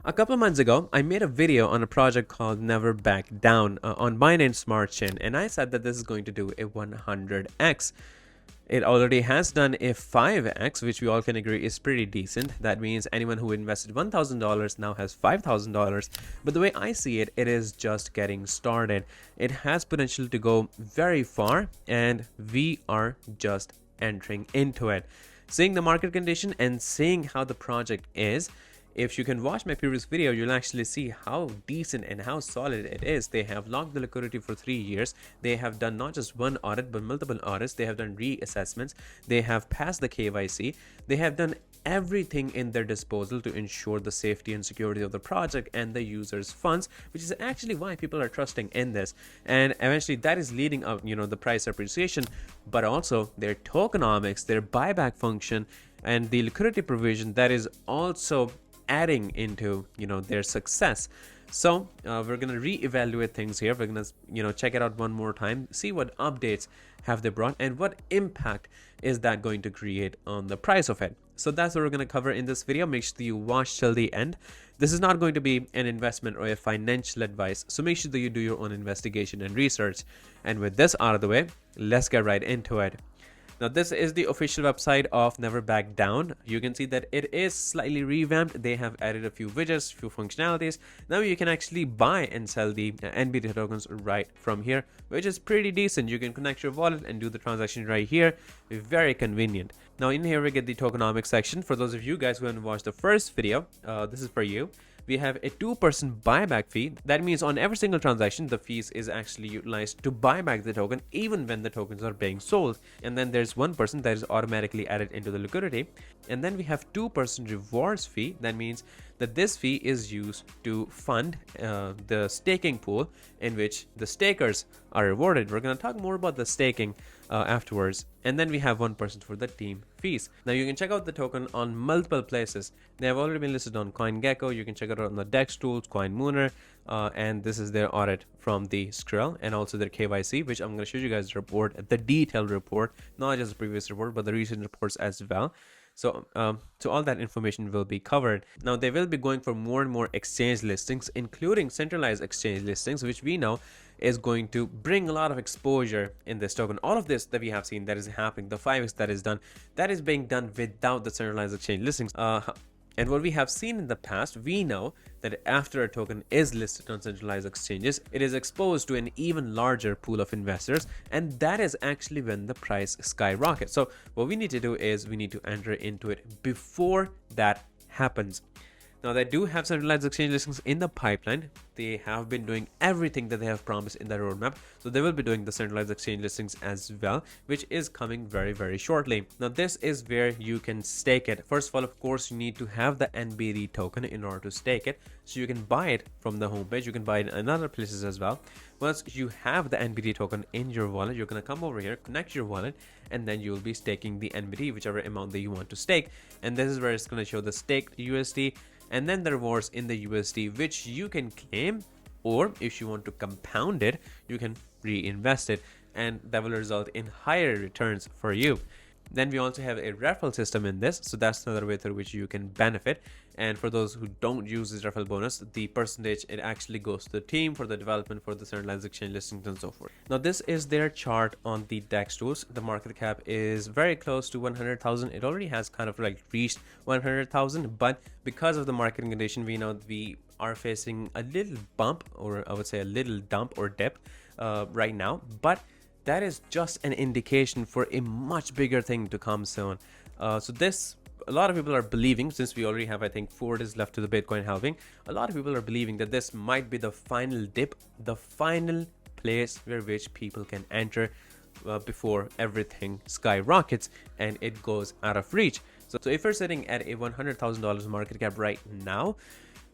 A couple of months ago, I made a video on a project called NeverBackDown on Binance Smart Chain, and I said that this is going to do a 100x. It already has done a 5x, which we all can agree is pretty decent. That means anyone who invested $1,000 now has $5,000. But the way I see it, it is just getting started. It has potential to go very far, and we are just entering into it. Seeing the market condition and seeing how the project is, if you can watch my previous video, you'll actually see how decent and how solid it is. They have locked the liquidity for 3 years. They have done not just one audit, but multiple audits. They have done reassessments. They have passed the KYC. They have done everything in their disposal to ensure the safety and security of the project and the users' funds, which is actually why people are trusting in this. And eventually that is leading up, the price appreciation, but also their tokenomics, their buyback function, and the liquidity provision that is also adding into their success. So we're going to reevaluate things here. We're going to check it out one more time, see what updates have they brought and what impact is that going to create on the price of it. So that's what we're going to cover in this video. Make sure that you watch till the end. This is not going to be an investment or a financial advice, so make sure that you do your own investigation and research. And with this out of the way, let's get right into it. Now, this is the official website of NeverBackDown. You can see that it is slightly revamped. They have added a few widgets, few functionalities. Now you can actually buy and sell the NBT tokens right from here, which is pretty decent. You can connect your wallet and do the transaction right here. Very convenient. Now in here we get the tokenomics section. For those of you guys who haven't watched the first video, this is for you. We have a 2% buyback fee. That means on every single transaction, the fees is actually utilized to buy back the token, even when the tokens are being sold. And then there's 1% that is automatically added into the liquidity. And then we have 2% rewards fee. That means that this fee is used to fund the staking pool in which the stakers are rewarded. We're going to talk more about the staking afterwards. And then we have 1% for the team fees. Now you can check out the token on multiple places. They have already been listed on CoinGecko. You can check it out on the DEX tools, CoinMooner, and this is their audit from the Skrill and also their KYC, which I'm going to show you guys the report, the detailed report, not just the previous report, but the recent reports as well. So all that information will be covered. Now they will be going for more and more exchange listings, including centralized exchange listings, which we know is going to bring a lot of exposure in this token. All of this that we have seen that is happening, the 5x that is done, that is being done without the centralized exchange listings. And what we have seen in the past, we know that after a token is listed on centralized exchanges, it is exposed to an even larger pool of investors, and that is actually when the price skyrockets. So what we need to do is we need to enter into it before that happens. Now they do have centralized exchange listings in the pipeline. They have been doing everything that they have promised in their roadmap. So they will be doing the centralized exchange listings as well, which is coming very, very shortly. Now this is where you can stake it. First of all, of course, you need to have the NBT token in order to stake it. So you can buy it from the homepage. You can buy it in other places as well. Once you have the NBT token in your wallet, you're going to come over here, connect your wallet, and then you'll be staking the NBT, whichever amount that you want to stake. And this is where it's going to show the staked USD and then the rewards in the USD, which you can claim, or if you want to compound it, you can reinvest it, and that will result in higher returns for you. Then we also have a referral system in this, so that's another way through which you can benefit. And for those who don't use this referral bonus, the percentage, it actually goes to the team for the development for the centralized exchange listings and so forth. Now this is their chart on the DEX tools. The market cap is very close to 100,000. It already has kind of like reached 100,000, but because of the market condition, we know we are facing a little bump, or I would say a little dump or dip right now, but that is just an indication for a much bigger thing to come soon. So this, a lot of people are believing, since we already have, I think, 4 days left to the Bitcoin halving, a lot of people are believing that this might be the final dip, the final place where which people can enter before everything skyrockets and it goes out of reach. So if you're sitting at a $100,000 market cap right now,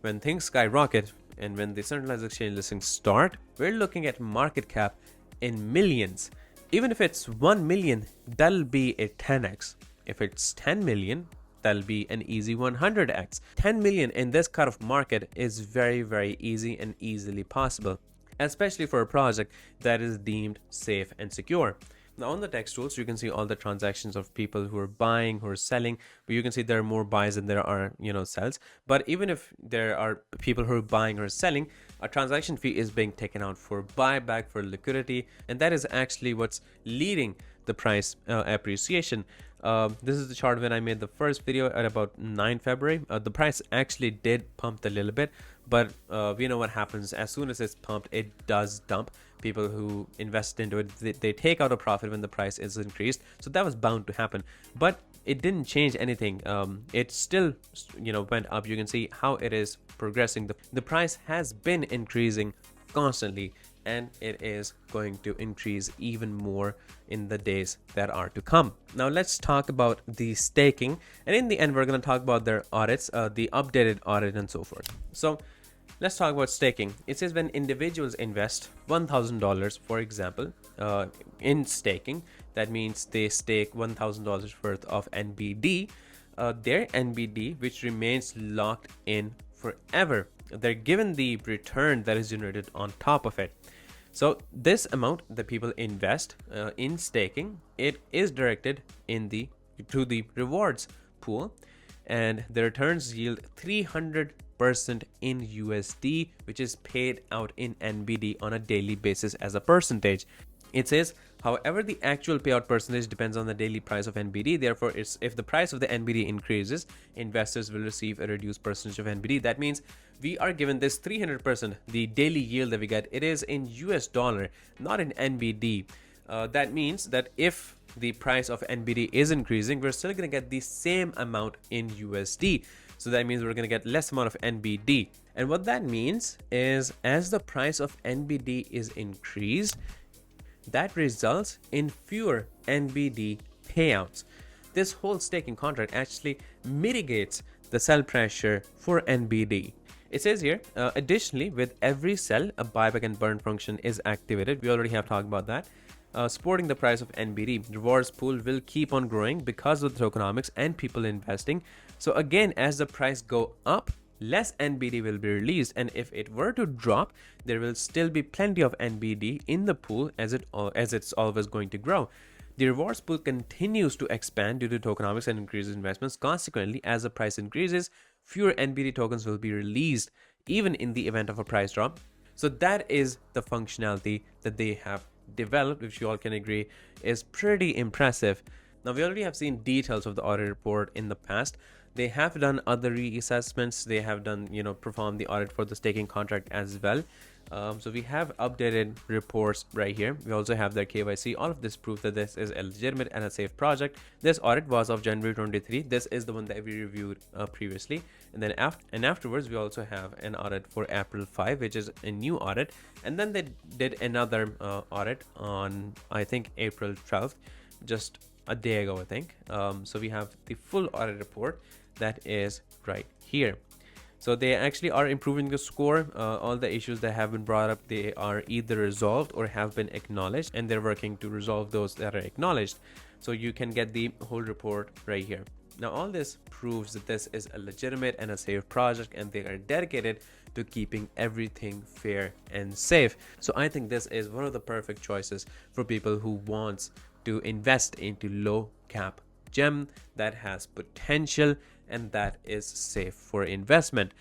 when things skyrocket and when the centralized exchange listings start, we're looking at market cap in millions. Even if it's 1 million, that'll be a 10x. If it's 10 million, that'll be an easy 100x. 10 million in this kind of market is very, very easy and easily possible, especially for a project that is deemed safe and secure. Now on the text tools, you can see all the transactions of people who are buying, who are selling, but you can see there are more buys than there are, sells. But even if there are people who are buying or selling, a transaction fee is being taken out for buyback, for liquidity, and that is actually what's leading the price appreciation. This is the chart when I made the first video at about 9 February. The price actually did pump a little bit, but we know what happens. As soon as it's pumped, it does dump. People who invest into it, they take out a profit when the price is increased. So that was bound to happen, but it didn't change anything. It still, went up. You can see how it is progressing. The price has been increasing constantly, and it is going to increase even more in the days that are to come. Now let's talk about the staking, and in the end we're going to talk about their audits, the updated audit and so forth. So let's talk about staking. It says when individuals invest $1,000, for example, in staking, that means they stake $1,000 worth of NBD, their NBD, which remains locked in forever. They're given the return that is generated on top of it. So this amount that people invest in staking, it is directed to the rewards pool, and the returns yield 300% in USD, which is paid out in NBD on a daily basis as a percentage. It says, however, the actual payout percentage depends on the daily price of NBD. Therefore, if the price of the NBD increases, investors will receive a reduced percentage of NBD. That means we are given this 300%, the daily yield that we get, it is in US dollar, not in NBD. That means that if the price of NBD is increasing, we're still going to get the same amount in USD. So that means we're going to get less amount of NBD. And what that means is, as the price of NBD is increased, that results in fewer NBD payouts. This whole staking contract actually mitigates the sell pressure for NBD. It says here, additionally, with every sell, a buyback and burn function is activated. We already have talked about that. Supporting the price of NBD, rewards pool will keep on growing because of the tokenomics and people investing. So again, as the price go up, less NBD will be released, and if it were to drop, there will still be plenty of NBD in the pool as it's always going to grow. The rewards pool continues to expand due to tokenomics and increases investments. Consequently, as the price increases, fewer NBD tokens will be released, even in the event of a price drop. So that is the functionality that they have developed, which you all can agree is pretty impressive. Now, we already have seen details of the audit report in the past. They have done other reassessments. They have done, performed the audit for the staking contract as well. So we have updated reports right here. We also have their KYC. All of this proof that this is a legitimate and a safe project. This audit was of January 23. This is the one that we reviewed previously. And then afterwards, we also have an audit for April 5, which is a new audit. And then they did another audit on, I think, April 12th, just a day ago, I think. So we have the full audit report that is right here. So they actually are improving the score. All the issues that have been brought up, they are either resolved or have been acknowledged, and they're working to resolve those that are acknowledged. So you can get the whole report right here. Now, all this proves that this is a legitimate and a safe project, and they are dedicated to keeping everything fair and safe. So I think this is one of the perfect choices for people who wants to invest into low cap gem that has potential and that is safe for investment.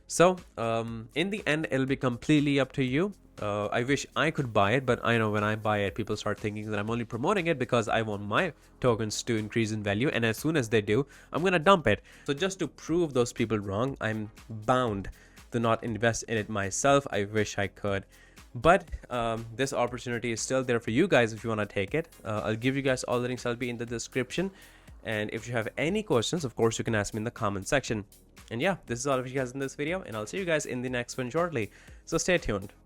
So in the end, it'll be completely up to you. I wish I could buy it, but I know when I buy it, people start thinking that I'm only promoting it because I want my tokens to increase in value, and as soon as they do, I'm gonna dump it. So just to prove those people wrong, I'm bound to not invest in it myself. I wish I could, but this opportunity is still there for you guys if you want to take it. I'll give you guys all the links. I'll be in the description, and if you have any questions, of course, you can ask me in the comment section. And yeah, this is all of you guys in this video, and I'll see you guys in the next one shortly, so stay tuned.